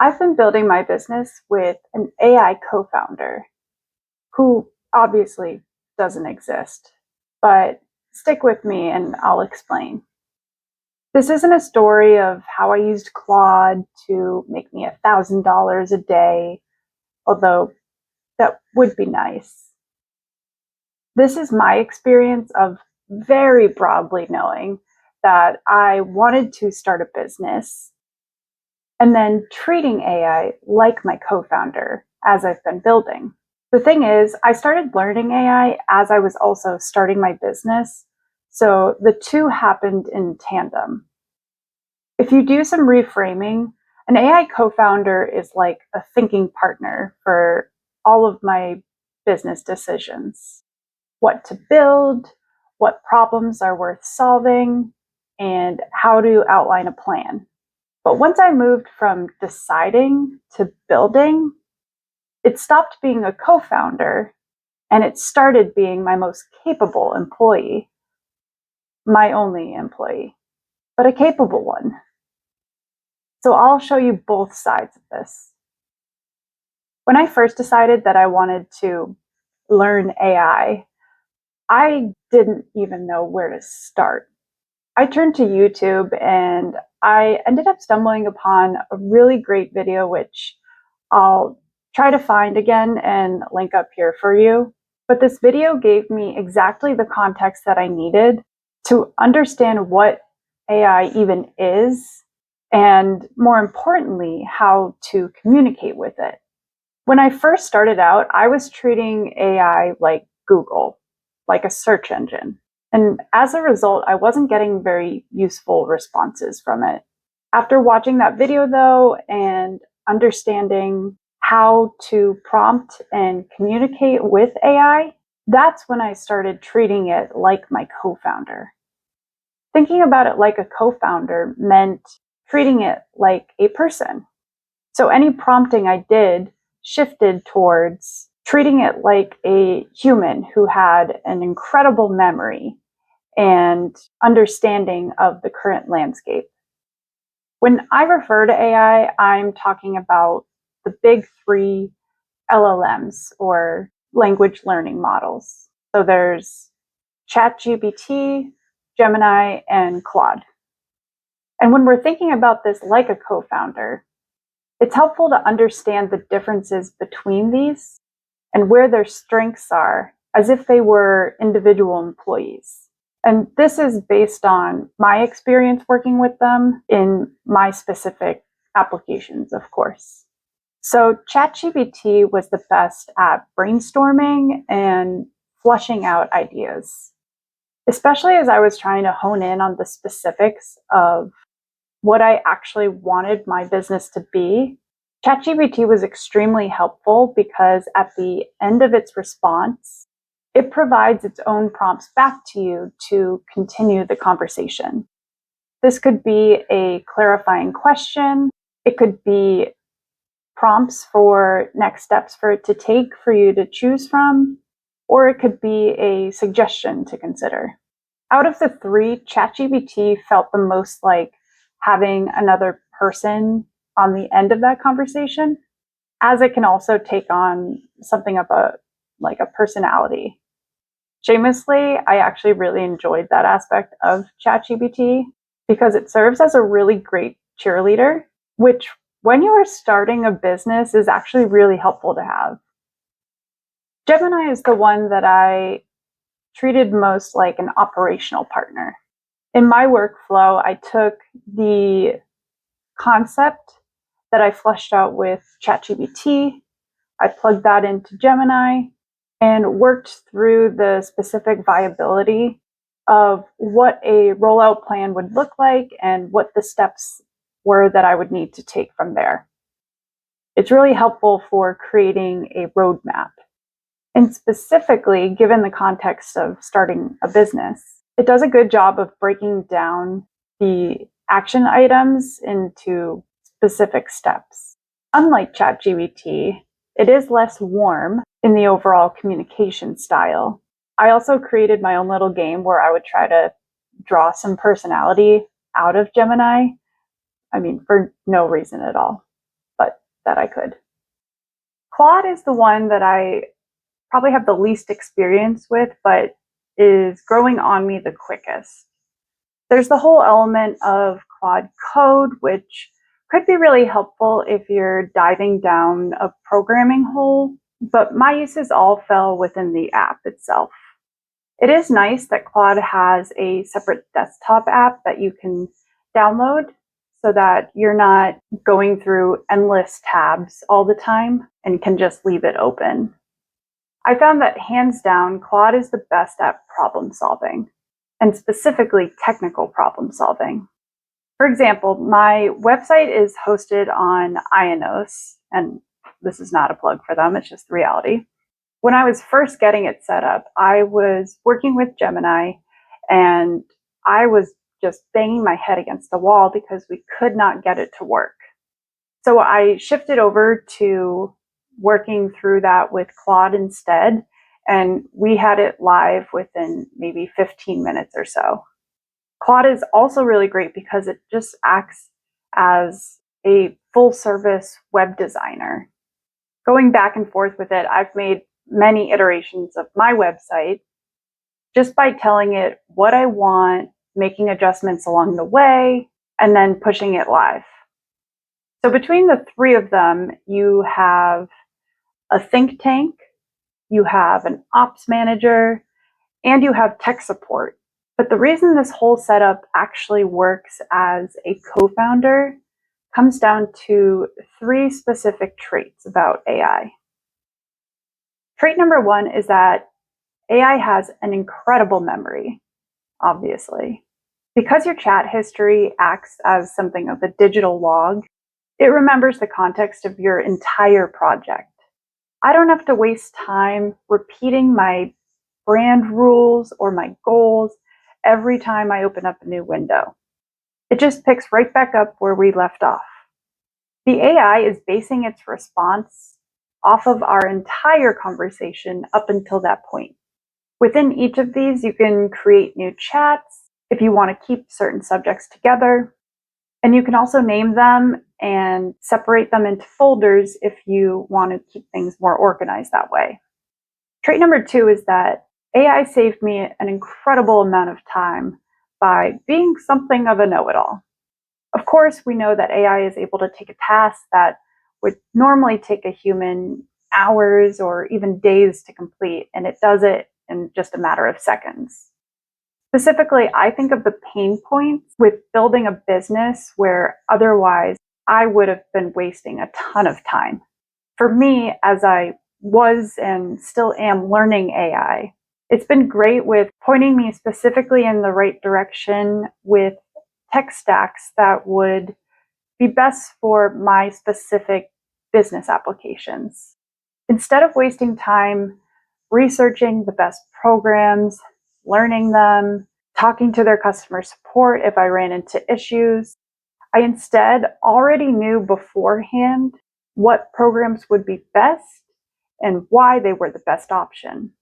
I've been building my business with an AI co-founder who obviously doesn't exist, but stick with me and I'll explain. This isn't a story of how I used Claude to make me $1,000 a day, although that would be nice. This is my experience of very broadly knowing that I wanted to start a business and then treating AI like my co-founder as I've been building. The thing is, I started learning AI as I was also starting my business, so the two happened in tandem. If you do some reframing, an AI co-founder is like a thinking partner for all of my business decisions. What to build, what problems are worth solving, and how to outline a plan. But once I moved from deciding to building, it stopped being a co-founder and it started being my most capable employee. My only employee, but a capable one. So I'll show you both sides of this. When I first decided that I wanted to learn AI, I didn't even know where to start. I turned to YouTube and I ended up stumbling upon a really great video, which I'll try to find again and link up here for you. But this video gave me exactly the context that I needed to understand what AI even is, and more importantly, how to communicate with it. When I first started out, I was treating AI like Google, like a search engine. And as a result, I wasn't getting very useful responses from it. After watching that video, though, and understanding how to prompt and communicate with AI, that's when I started treating it like my co-founder. Thinking about it like a co-founder meant treating it like a person. So any prompting I did shifted towards treating it like a human who had an incredible memory and understanding of the current landscape. When I refer to AI, I'm talking about the big three LLMs, or language learning models. So there's ChatGPT, Gemini, and Claude. And when we're thinking about this like a co-founder, it's helpful to understand the differences between these and where their strengths are, as if they were individual employees. And this is based on my experience working with them in my specific applications, of course. So ChatGPT was the best at brainstorming and flushing out ideas, especially as I was trying to hone in on the specifics of what I actually wanted my business to be. ChatGPT was extremely helpful because at the end of its response, it provides its own prompts back to you to continue the conversation. This could be a clarifying question. It could be prompts for next steps for it to take for you to choose from, or it could be a suggestion to consider. Out of the three, ChatGPT felt the most like having another person on the end of that conversation, as it can also take on something of a personality. Shamelessly, I actually really enjoyed that aspect of ChatGPT because it serves as a really great cheerleader, which when you are starting a business is actually really helpful to have. Gemini is the one that I treated most like an operational partner. In my workflow, I took the concept that I fleshed out with ChatGPT, I plugged that into Gemini, and worked through the specific viability of what a rollout plan would look like and what the steps were that I would need to take from there. It's really helpful for creating a roadmap. And specifically, given the context of starting a business, it does a good job of breaking down the action items into specific steps. Unlike ChatGPT, it is less warm in the overall communication style. I also created my own little game where I would try to draw some personality out of Gemini. I mean, for no reason at all. But that I could. Claude is the one that I probably have the least experience with, but is growing on me the quickest. There's the whole element of Claude Code, which could be really helpful if you're diving down a programming hole, but my uses all fell within the app itself. It is nice that Claude has a separate desktop app that you can download so that you're not going through endless tabs all the time and can just leave it open. I found that hands down, Claude is the best at problem solving, and specifically technical problem solving. For example, my website is hosted on Ionos, and this is not a plug for them, it's just the reality. When I was first getting it set up, I was working with Gemini, and I was just banging my head against the wall because we could not get it to work. So I shifted over to working through that with Claude instead, and we had it live within maybe 15 minutes or so. Claude is also really great because it just acts as a full service web designer. Going back and forth with it, I've made many iterations of my website just by telling it what I want, making adjustments along the way, and then pushing it live. So between the three of them, you have a think tank, you have an ops manager, and you have tech support. But the reason this whole setup actually works as a co-founder comes down to three specific traits about AI. Trait number one is that AI has an incredible memory, obviously. Because your chat history acts as something of a digital log, it remembers the context of your entire project. I don't have to waste time repeating my brand rules or my goals every time I open up a new window. It just picks right back up where we left off. The AI is basing its response off of our entire conversation up until that point. Within each of these, you can create new chats if you want to keep certain subjects together. And you can also name them and separate them into folders if you want to keep things more organized that way. Trait number two is that AI saved me an incredible amount of time by being something of a know-it-all. Of course, we know that AI is able to take a task that would normally take a human hours or even days to complete, and it does it in just a matter of seconds. Specifically, I think of the pain points with building a business where otherwise I would have been wasting a ton of time. For me, as I was and still am learning AI, it's been great with pointing me specifically in the right direction with tech stacks that would be best for my specific business applications. Instead of wasting time researching the best programs, learning them, talking to their customer support if I ran into issues, I instead already knew beforehand what programs would be best and why they were the best option.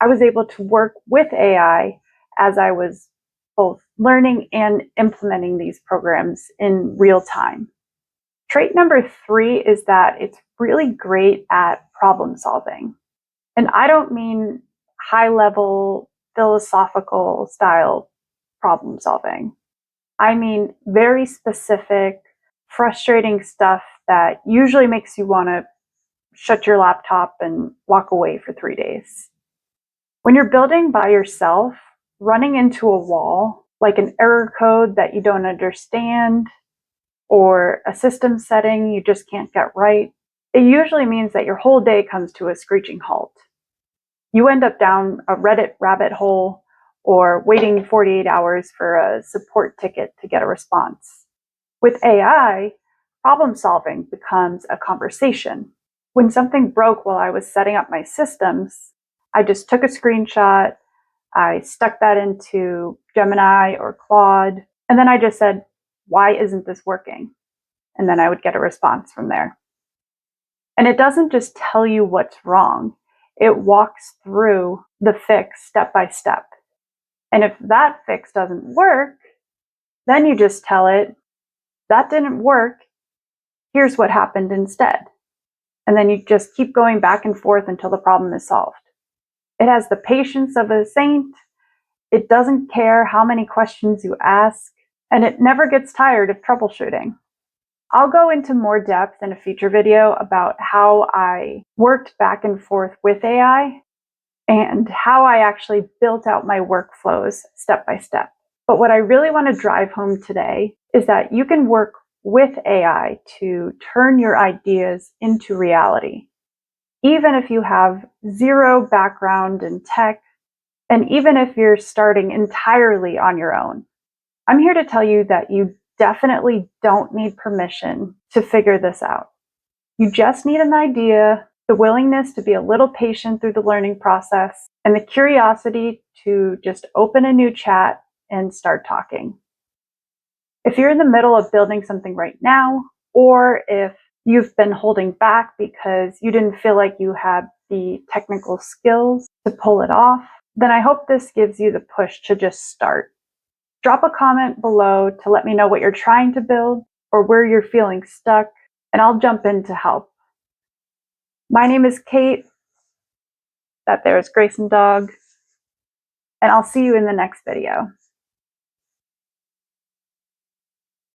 I was able to work with AI as I was both learning and implementing these programs in real time. Trait number three is that it's really great at problem solving. And I don't mean high level philosophical style problem solving. I mean very specific, frustrating stuff that usually makes you want to shut your laptop and walk away for 3 days. When you're building by yourself, running into a wall, like an error code that you don't understand, or a system setting you just can't get right, it usually means that your whole day comes to a screeching halt. You end up down a Reddit rabbit hole or waiting 48 hours for a support ticket to get a response. With AI, problem solving becomes a conversation. When something broke while I was setting up my systems, I just took a screenshot, I stuck that into Gemini or Claude, and then I just said, why isn't this working? And then I would get a response from there. And it doesn't just tell you what's wrong, it walks through the fix step by step. And if that fix doesn't work, then you just tell it, that didn't work, here's what happened instead. And then you just keep going back and forth until the problem is solved. It has the patience of a saint. It doesn't care how many questions you ask, and it never gets tired of troubleshooting. I'll go into more depth in a future video about how I worked back and forth with AI and how I actually built out my workflows step by step. But what I really want to drive home today is that you can work with AI to turn your ideas into reality. Even if you have zero background in tech, and even if you're starting entirely on your own, I'm here to tell you that you definitely don't need permission to figure this out. You just need an idea, the willingness to be a little patient through the learning process, and the curiosity to just open a new chat and start talking. If you're in the middle of building something right now, or if you've been holding back because you didn't feel like you had the technical skills to pull it off, then I hope this gives you the push to just start. Drop a comment below to let me know what you're trying to build or where you're feeling stuck, and I'll jump in to help. My name is Kate. That there is Grayson Dog, and I'll see you in the next video.